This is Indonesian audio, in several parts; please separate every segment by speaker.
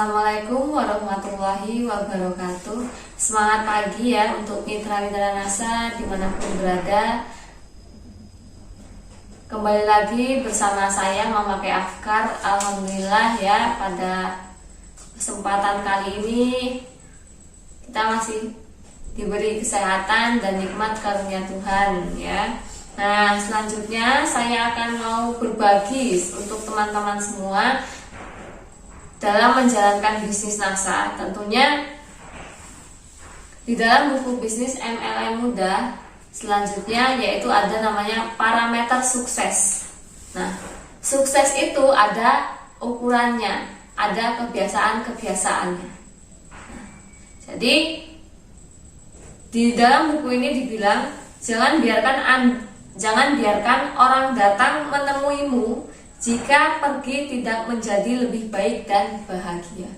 Speaker 1: Assalamualaikum warahmatullahi wabarakatuh. Semangat pagi ya untuk mitra-mitra NASA dimanapun berada. Kembali lagi bersama saya Memakai Afkar. Alhamdulillah ya, pada kesempatan kali ini kita masih diberi kesehatan dan nikmat karunia Tuhan ya. Nah, selanjutnya saya akan mau berbagi untuk teman-teman semua dalam menjalankan bisnis NASA. Tentunya di dalam buku bisnis MLM Mudah selanjutnya yaitu ada namanya parameter sukses. Nah, sukses itu ada ukurannya, ada kebiasaan-kebiasaannya. Nah, jadi di dalam buku ini dibilang jangan biarkan orang datang menemuimu jika pergi tidak menjadi lebih baik dan bahagia.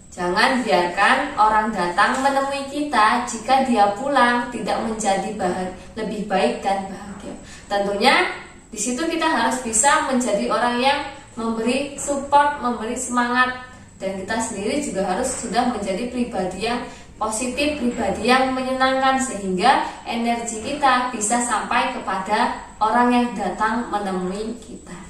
Speaker 1: Jangan biarkan orang datang menemui kita jika dia pulang tidak menjadi lebih baik dan bahagia. Tentunya di situ kita harus bisa menjadi orang yang memberi support, memberi semangat, dan kita sendiri juga harus sudah menjadi pribadi yang positif, pribadi yang menyenangkan, sehingga energi kita bisa sampai kepada orang yang datang menemui kita.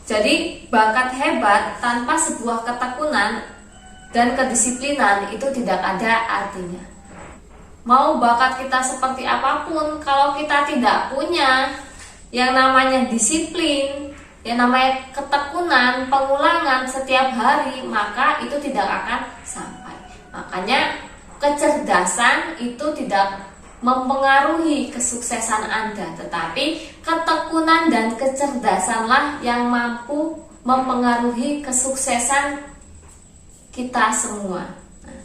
Speaker 1: Jadi bakat hebat tanpa sebuah ketekunan dan kedisiplinan itu tidak ada artinya. Mau bakat kita seperti apapun, kalau kita tidak punya yang namanya disiplin, yang namanya ketekunan, pengulangan setiap hari, maka itu tidak akan sampai. Makanya kecerdasan itu tidak mempengaruhi kesuksesan Anda, tetapi ketekunan dan kecerdasanlah yang mampu mempengaruhi kesuksesan kita semua. Nah,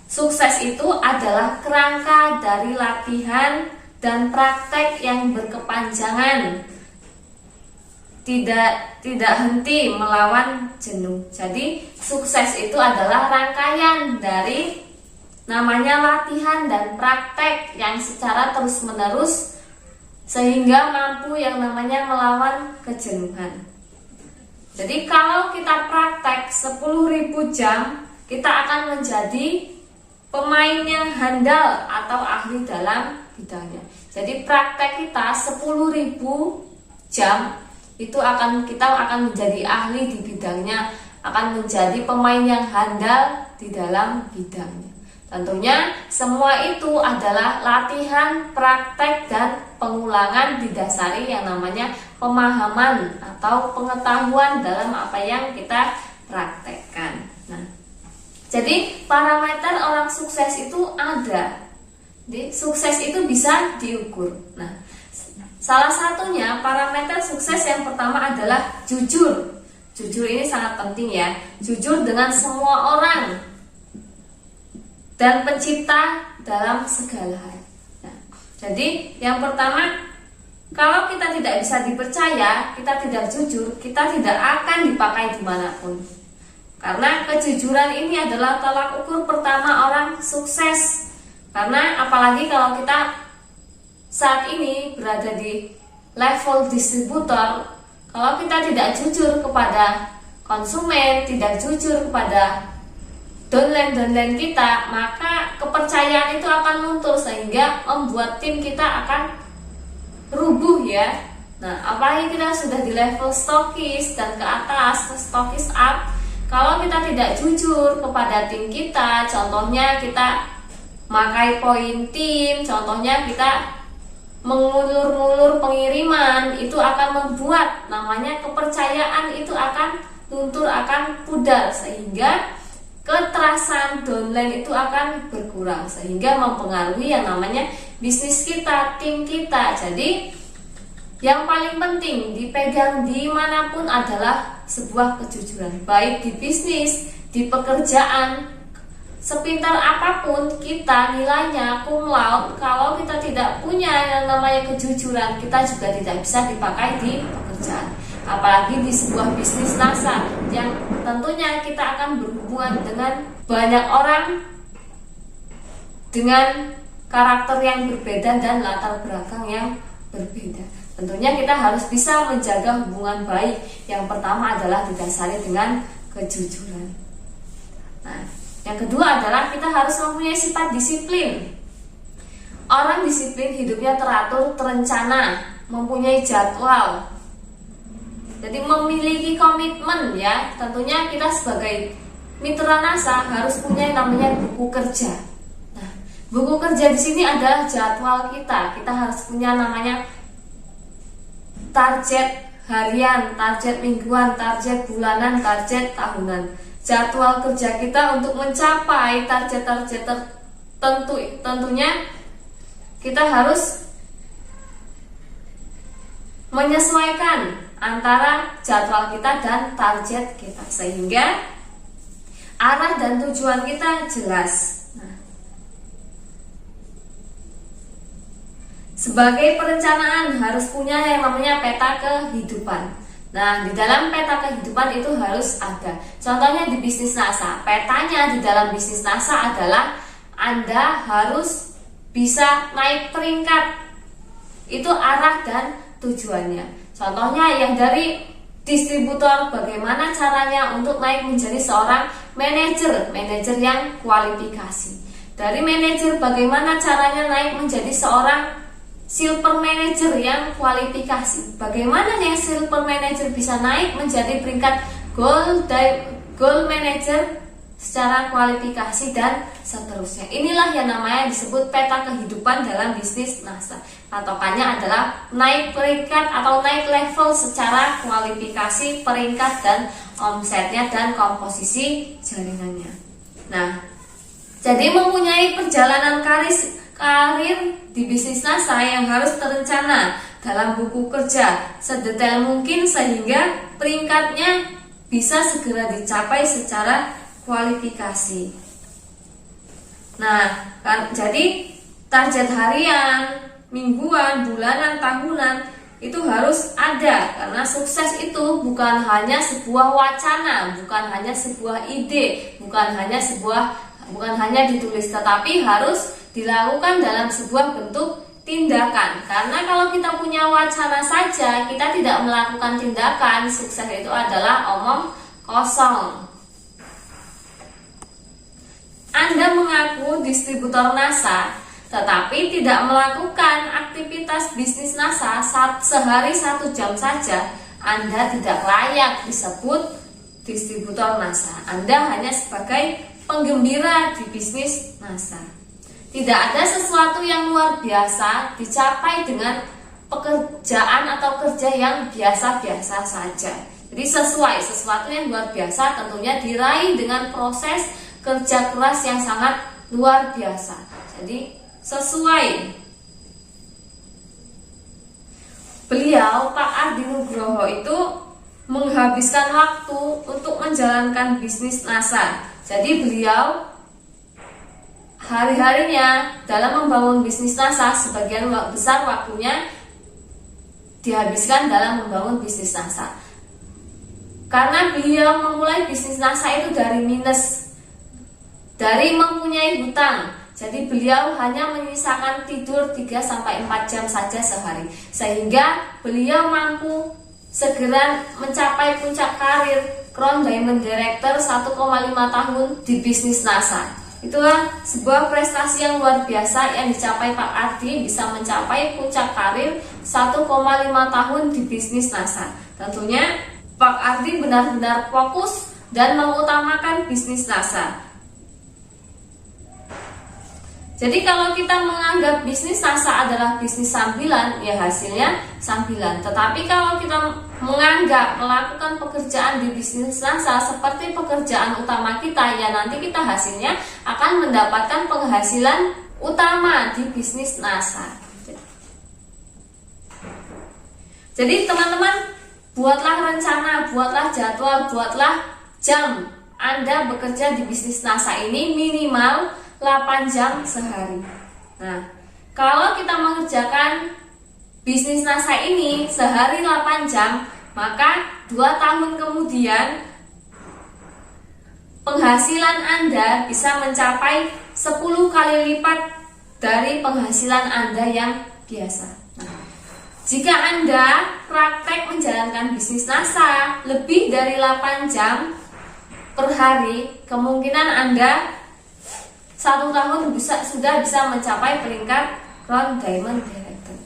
Speaker 1: sukses itu adalah kerangka dari latihan dan praktek yang berkepanjangan, tidak henti melawan jenuh. Jadi sukses itu adalah rangkaian dari namanya latihan dan praktek yang secara terus-menerus sehingga mampu yang namanya melawan kejenuhan. Jadi kalau kita praktek 10.000 jam, kita akan menjadi pemain yang handal atau ahli dalam bidangnya. Jadi praktek kita 10.000 jam itu kita akan menjadi ahli di bidangnya, akan menjadi pemain yang handal di dalam bidangnya. Tentunya semua itu adalah latihan, praktek, dan pengulangan didasari yang namanya pemahaman atau pengetahuan dalam apa yang kita praktekkan. Nah, jadi parameter orang sukses itu ada. Jadi sukses itu bisa diukur. Nah, salah satunya parameter sukses yang pertama adalah jujur. Jujur ini sangat penting ya. Jujur dengan semua orang dan pencipta dalam segala hal. Nah, jadi yang pertama, kalau kita tidak bisa dipercaya, kita tidak jujur, kita tidak akan dipakai dimanapun. Karena kejujuran ini adalah tolak ukur pertama orang sukses. Karena apalagi kalau kita saat ini berada di level distributor, kalau kita tidak jujur kepada konsumen, tidak jujur kepada downline kita, maka kepercayaan itu akan luntur sehingga membuat tim kita akan rubuh ya. Nah, apalagi kita sudah di level stokis dan ke atas, stokis up, kalau kita tidak jujur kepada tim kita, contohnya kita makai poin tim, contohnya kita mengulur-ngulur pengiriman, itu akan membuat namanya kepercayaan itu akan luntur, akan pudar, sehingga keterasan downline itu akan berkurang sehingga mempengaruhi yang namanya bisnis kita, tim kita. Jadi yang paling penting dipegang dimanapun adalah sebuah kejujuran, baik di bisnis, di pekerjaan. Sepintar apapun kita nilainya cum laude, kalau kita tidak punya yang namanya kejujuran, kita juga tidak bisa dipakai di pekerjaan. Apalagi di sebuah bisnis NASA yang tentunya kita akan berhubungan dengan banyak orang dengan karakter yang berbeda dan latar belakang yang berbeda. Tentunya kita harus bisa menjaga hubungan baik. Yang pertama adalah didasari dengan kejujuran. Nah, yang kedua adalah kita harus mempunyai sifat disiplin. Orang disiplin hidupnya teratur, terencana, mempunyai jadwal. Jadi memiliki komitmen ya. Tentunya kita sebagai mitra NASA harus punya yang namanya buku kerja. Nah, buku kerja di sini adalah jadwal kita. Kita harus punya namanya target harian, target mingguan, target bulanan, target tahunan. Jadwal kerja kita untuk mencapai target-target tertentu. Tentunya kita harus menyesuaikan antara jadwal kita dan target kita sehingga arah dan tujuan kita jelas. Sebagai perencanaan harus punya yang namanya peta kehidupan. Nah, di dalam peta kehidupan itu harus ada. Contohnya di bisnis NASA, petanya di dalam bisnis NASA adalah Anda harus bisa naik peringkat. Itu arah dan tujuannya. Contohnya yang dari distributor, bagaimana caranya untuk naik menjadi seorang manajer yang kualifikasi. Dari manajer, bagaimana caranya naik menjadi seorang silver manager yang kualifikasi. Bagaimana yang silver manager bisa naik menjadi peringkat gold manager secara kualifikasi dan seterusnya. Inilah yang namanya disebut peta kehidupan dalam bisnis NASA. Patokannya adalah naik peringkat atau naik level secara kualifikasi, peringkat dan omsetnya dan komposisi jaringannya. Nah, jadi mempunyai perjalanan karir di bisnis NASA yang harus terencana dalam buku kerja sedetail mungkin sehingga peringkatnya bisa segera dicapai secara kualifikasi. Nah, jadi target harian, mingguan, bulanan, tahunan itu harus ada karena sukses itu bukan hanya sebuah wacana, bukan hanya sebuah ide, bukan hanya ditulis, tetapi harus dilakukan dalam sebuah bentuk tindakan. Karena kalau kita punya wacana saja, kita tidak melakukan tindakan, sukses itu adalah omong kosong. Anda mengaku distributor NASA, tetapi tidak melakukan aktivitas bisnis NASA sehari 1 jam saja, Anda tidak layak disebut distributor NASA. Anda hanya sebagai penggembira di bisnis NASA. Tidak ada sesuatu yang luar biasa dicapai dengan pekerjaan atau kerja yang biasa-biasa saja. Jadi sesuatu yang luar biasa tentunya diraih dengan proses kerja keras yang sangat luar biasa. Jadi sesuai. Beliau, Pak Ardi Nugroho itu menghabiskan waktu untuk menjalankan bisnis NASA. Jadi beliau hari-harinya dalam membangun bisnis NASA sebagian besar waktunya dihabiskan dalam membangun bisnis NASA. Karena beliau memulai bisnis NASA itu dari minus, dari mempunyai hutang. Jadi beliau hanya menyisakan tidur 3-4 jam saja sehari, sehingga beliau mampu segera mencapai puncak karir Crown Diamond Director 1,5 tahun di bisnis NASA. Itulah sebuah prestasi yang luar biasa yang dicapai Pak Ardi, bisa mencapai puncak karir 1,5 tahun di bisnis NASA. Tentunya Pak Ardi benar-benar fokus dan mengutamakan bisnis NASA. Jadi kalau kita menganggap bisnis NASA adalah bisnis sambilan, ya hasilnya sambilan. Tetapi kalau kita menganggap melakukan pekerjaan di bisnis NASA seperti pekerjaan utama kita, ya nanti kita hasilnya akan mendapatkan penghasilan utama di bisnis NASA. Jadi teman-teman, buatlah rencana, buatlah jadwal, buatlah jam Anda bekerja di bisnis NASA ini minimal 8 jam sehari. Nah, kalau kita mengerjakan bisnis NASA ini sehari 8 jam, maka 2 tahun kemudian penghasilan Anda bisa mencapai 10 kali lipat dari penghasilan Anda yang biasa. Nah, Jika Anda praktek menjalankan bisnis NASA lebih dari 8 jam per hari, kemungkinan Anda 1 tahun sudah bisa mencapai peringkat Crown Diamond Director.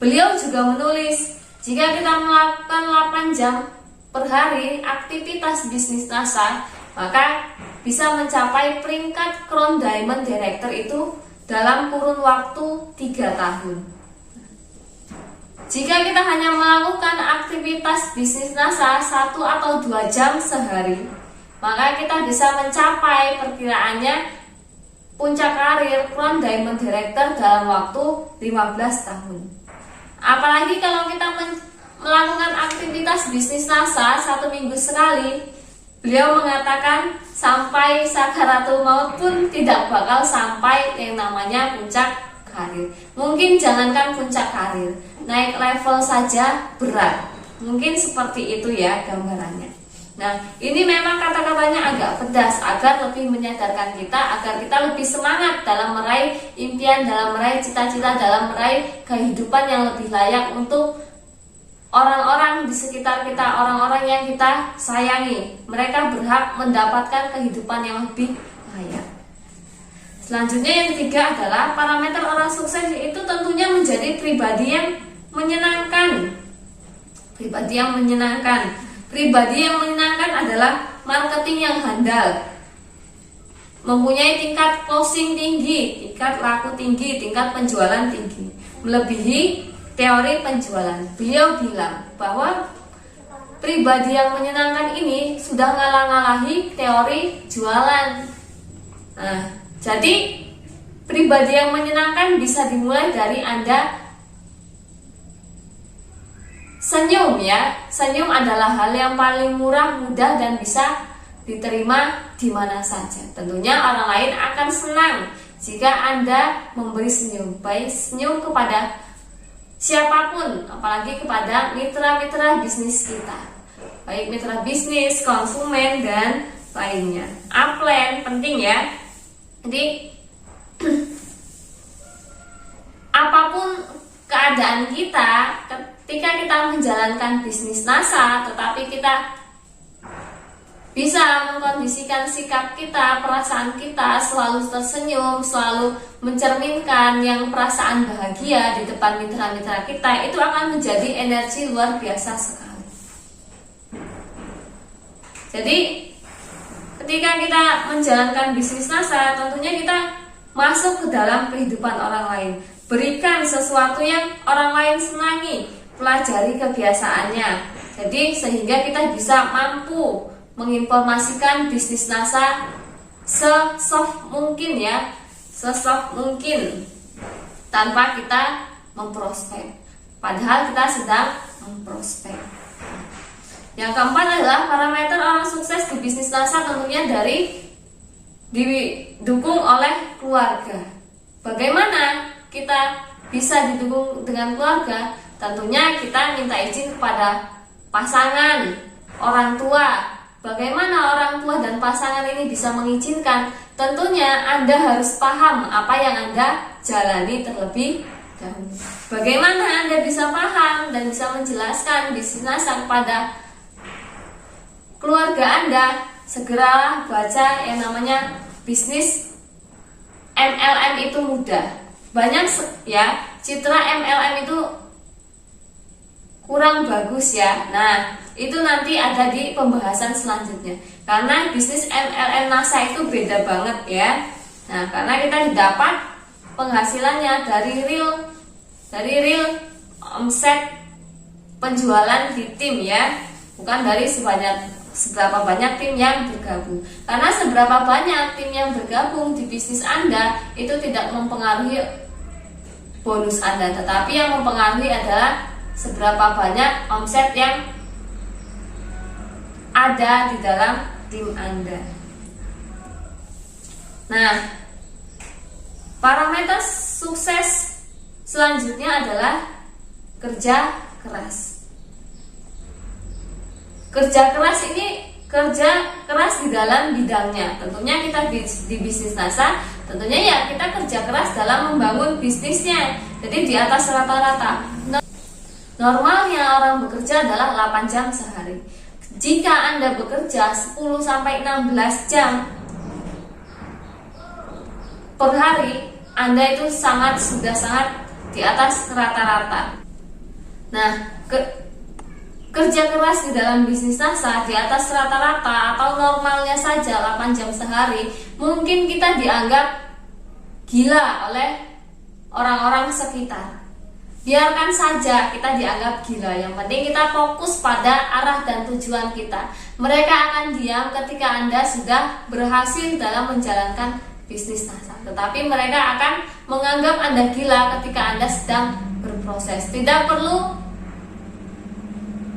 Speaker 1: Beliau juga menulis, jika kita melakukan 8 jam per hari aktivitas bisnis NASA, maka bisa mencapai peringkat Crown Diamond Director itu dalam kurun waktu 3 tahun. Jika kita hanya melakukan aktivitas bisnis NASA 1 atau 2 jam sehari, maka kita bisa mencapai perkiraannya puncak karir Crown Diamond Director dalam waktu 15 tahun. Apalagi kalau kita melakukan aktivitas bisnis NASA 1 minggu sekali, beliau mengatakan sampai sakaratul maut pun tidak bakal sampai yang namanya puncak karir. Mungkin jangankan puncak karir, naik level saja berat. Mungkin seperti itu ya gambarannya. Nah, ini memang kata-katanya agak pedas agar lebih menyadarkan kita, agar kita lebih semangat dalam meraih impian, dalam meraih cita-cita, dalam meraih kehidupan yang lebih layak untuk orang-orang di sekitar kita, orang-orang yang kita sayangi. Mereka berhak mendapatkan kehidupan yang lebih layak. Selanjutnya yang ketiga adalah parameter orang sukses, itu tentunya menjadi pribadi yang menyenangkan. Pribadi yang menyenangkan. Pribadi yang menyenangkan adalah marketing yang handal, mempunyai tingkat closing tinggi, tingkat laku tinggi, tingkat penjualan tinggi, melebihi teori penjualan. Beliau bilang bahwa pribadi yang menyenangkan ini sudah ngalah-ngalahi teori jualan. Nah, jadi pribadi yang menyenangkan bisa dimulai dari Anda senyum ya. Senyum adalah hal yang paling murah, mudah, dan bisa diterima di mana saja. Tentunya orang lain akan senang jika Anda memberi senyum, baik senyum kepada siapapun, apalagi kepada mitra-mitra bisnis kita, baik mitra bisnis, konsumen, dan lainnya. Upline penting ya. Jadi apapun keadaan kita, ketika kita menjalankan bisnis NASA, tetapi kita bisa mengkondisikan sikap kita, perasaan kita selalu tersenyum, selalu mencerminkan yang perasaan bahagia di depan mitra-mitra kita, itu akan menjadi energi luar biasa sekali. Jadi ketika kita menjalankan bisnis NASA, tentunya kita masuk ke dalam kehidupan orang lain. Berikan sesuatu yang orang lain senangi, pelajari kebiasaannya. Jadi sehingga kita bisa mampu menginformasikan bisnis NASA se-soft mungkin ya, se-soft mungkin tanpa kita memprospek. Padahal kita sedang memprospek. Yang keempat adalah parameter orang sukses di bisnis NASA, tentunya didukung oleh keluarga. Bagaimana kita bisa didukung dengan keluarga? Tentunya kita minta izin kepada pasangan, orang tua. Bagaimana orang tua dan pasangan ini bisa mengizinkan? Tentunya Anda harus paham apa yang Anda jalani terlebih dahulu. Bagaimana Anda bisa paham dan bisa menjelaskan bisnis NASA kepada keluarga Anda? Segeralah baca yang namanya bisnis MLM itu mudah. Banyak ya, citra MLM itu kurang bagus ya. Nah, itu nanti ada di pembahasan selanjutnya. Karena bisnis MLM NASA itu beda banget ya. Nah, karena kita dapat penghasilannya dari real omset penjualan di tim ya, bukan dari seberapa banyak tim yang bergabung. Karena seberapa banyak tim yang bergabung di bisnis Anda itu tidak mempengaruhi bonus Anda, tetapi yang mempengaruhi adalah seberapa banyak omset yang ada di dalam tim Anda. Nah, parameter sukses selanjutnya adalah kerja keras. Kerja keras ini kerja keras di dalam bidangnya. Tentunya kita di bisnis NASA, tentunya ya kita kerja keras dalam membangun bisnisnya. Jadi di atas rata-rata. Normalnya orang bekerja adalah 8 jam sehari. Jika Anda bekerja 10 sampai 16 jam per hari, Anda itu sudah sangat di atas rata-rata. Nah, kerja keras di dalam bisnis NASA di atas rata-rata atau normalnya saja 8 jam sehari, mungkin kita dianggap gila oleh orang-orang sekitar. Biarkan saja kita dianggap gila, yang penting kita fokus pada arah dan tujuan kita. Mereka akan diam ketika Anda sudah berhasil dalam menjalankan bisnis NASA, tetapi mereka akan menganggap Anda gila ketika Anda sedang berproses. Tidak perlu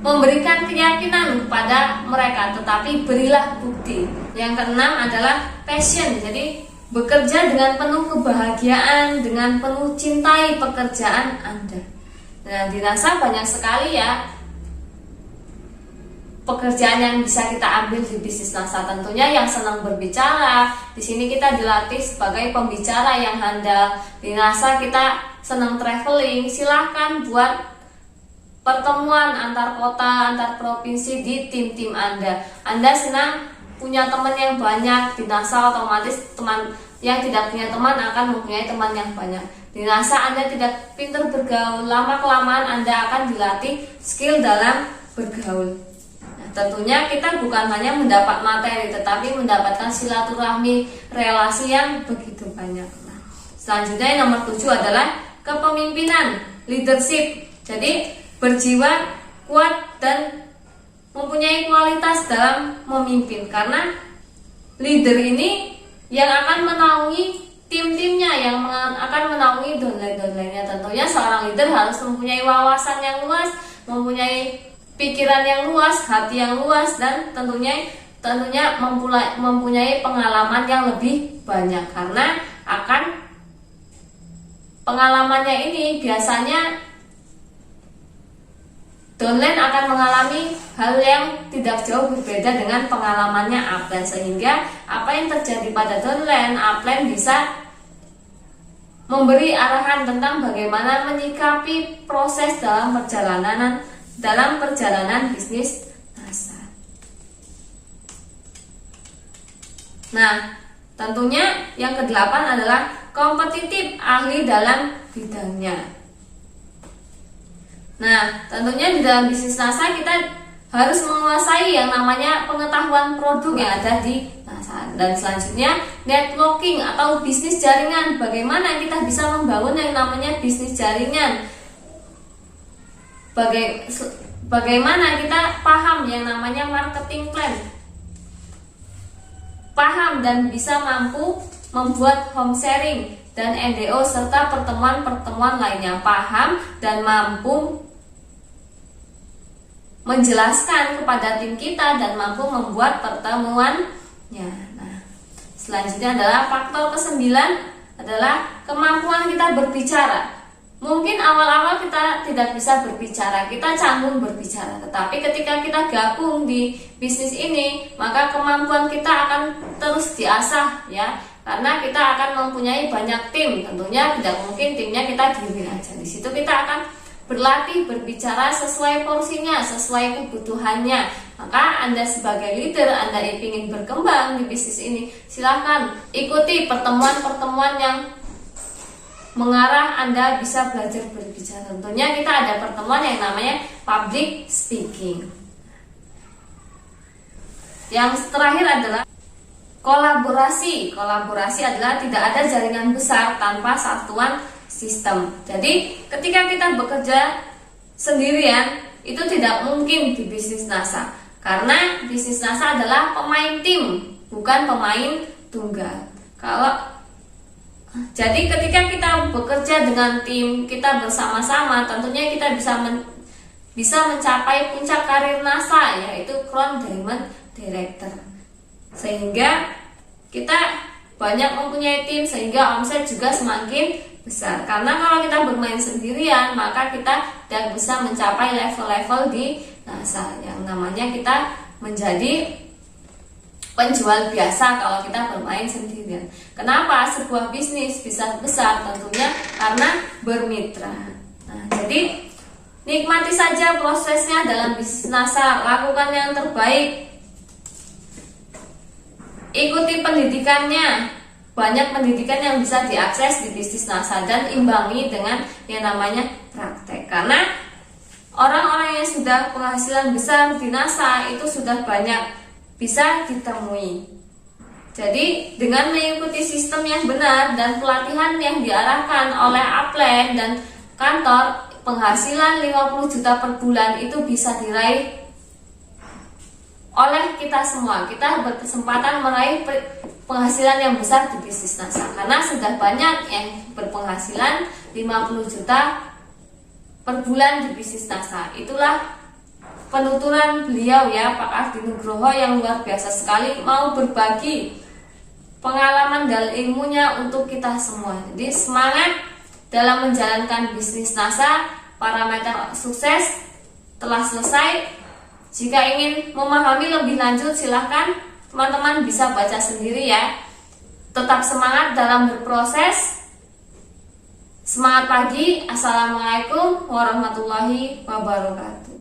Speaker 1: memberikan keyakinan kepada mereka, tetapi berilah bukti. Yang keenam adalah passion. Jadi bekerja dengan penuh kebahagiaan, dengan penuh cintai pekerjaan Anda. Nah, di NASA banyak sekali ya pekerjaan yang bisa kita ambil di bisnis NASA. Tentunya yang senang berbicara, di sini kita dilatih sebagai pembicara yang handal. Di NASA kita senang traveling, silahkan buat pertemuan antar kota, antar provinsi di tim-tim Anda. Anda senang punya teman yang banyak, di NASA otomatis teman yang tidak punya teman akan mempunyai teman yang banyak. Di NASA Anda tidak pintar bergaul, lama-kelamaan Anda akan dilatih skill dalam bergaul. Nah, tentunya kita bukan hanya mendapat materi, tetapi mendapatkan silaturahmi, relasi yang begitu banyak. Nah, selanjutnya yang nomor 7 adalah kepemimpinan, leadership. Jadi berjiwa kuat dan mempunyai kualitas dalam memimpin, karena leader ini yang akan menaungi tim-timnya, yang akan menaungi downline-downline-nya. Tentunya seorang leader harus mempunyai wawasan yang luas, mempunyai pikiran yang luas, hati yang luas, dan tentunya mempunyai pengalaman yang lebih banyak, karena pengalamannya ini biasanya downline akan mengalami hal yang tidak jauh berbeda dengan pengalamannya upline, sehingga apa yang terjadi pada downline, upline bisa memberi arahan tentang bagaimana menyikapi proses dalam perjalanan bisnis NASA. Nah, tentunya yang kedelapan adalah kompetitif, ahli dalam bidangnya. Nah, tentunya di dalam bisnis NASA kita harus menguasai yang namanya pengetahuan produk yang ada di NASA. Dan selanjutnya networking atau bisnis jaringan. Bagaimana kita bisa membangun yang namanya bisnis jaringan? Bagaimana kita paham yang namanya marketing plan? Paham dan bisa mampu membuat home sharing dan NDO serta pertemuan-pertemuan lainnya. Paham dan mampu menjelaskan kepada tim kita dan mampu membuat pertemuannya. Nah, selanjutnya adalah faktor ke-9 adalah kemampuan kita berbicara. Mungkin awal-awal kita tidak bisa berbicara, kita canggung berbicara, tetapi ketika kita gabung di bisnis ini, maka kemampuan kita akan terus diasah ya. Karena kita akan mempunyai banyak tim, tentunya tidak mungkin timnya kita diemin aja. Di situ kita akan berlatih berbicara sesuai porsinya, sesuai kebutuhannya. Maka Anda sebagai leader, Anda ingin berkembang di bisnis ini, silahkan ikuti pertemuan-pertemuan yang mengarah Anda bisa belajar berbicara. Tentunya kita ada pertemuan yang namanya public speaking. Yang terakhir adalah kolaborasi. Kolaborasi adalah tidak ada jaringan besar tanpa satuan sistem. Jadi ketika kita bekerja sendirian itu tidak mungkin di bisnis NASA, karena bisnis NASA adalah pemain tim, bukan pemain tunggal. Jadi ketika kita bekerja dengan tim, kita bersama-sama, tentunya kita bisa mencapai puncak karir NASA, yaitu Crown Diamond Director. Sehingga kita banyak mempunyai tim, sehingga omset juga semakin besar. Karena kalau kita bermain sendirian, maka kita tidak bisa mencapai level-level di NASA, yang namanya kita menjadi penjual biasa kalau kita bermain sendirian. Kenapa sebuah bisnis bisa besar? Tentunya karena bermitra. Nah, jadi Nikmati saja prosesnya dalam bisnis NASA, lakukan yang terbaik. Ikuti pendidikannya, banyak pendidikan yang bisa diakses di bisnis NASA, dan imbangi dengan yang namanya praktek. Karena orang-orang yang sudah penghasilan besar di NASA itu sudah banyak bisa ditemui. Jadi dengan mengikuti sistem yang benar dan pelatihan yang diarahkan oleh upline dan kantor, penghasilan 50 juta per bulan itu bisa diraih oleh kita semua. Kita berkesempatan meraih penghasilan yang besar di bisnis NASA karena sudah banyak yang berpenghasilan 50 juta per bulan di bisnis NASA. Itulah penuturan beliau ya, Pak Ardi Nugroho, yang luar biasa sekali, mau berbagi pengalaman dan ilmunya untuk kita semua. Jadi semangat dalam menjalankan bisnis NASA. Parameter sukses telah selesai. Jika ingin memahami lebih lanjut, silahkan teman-teman bisa baca sendiri ya. Tetap semangat dalam berproses. Semangat pagi. Assalamualaikum warahmatullahi wabarakatuh.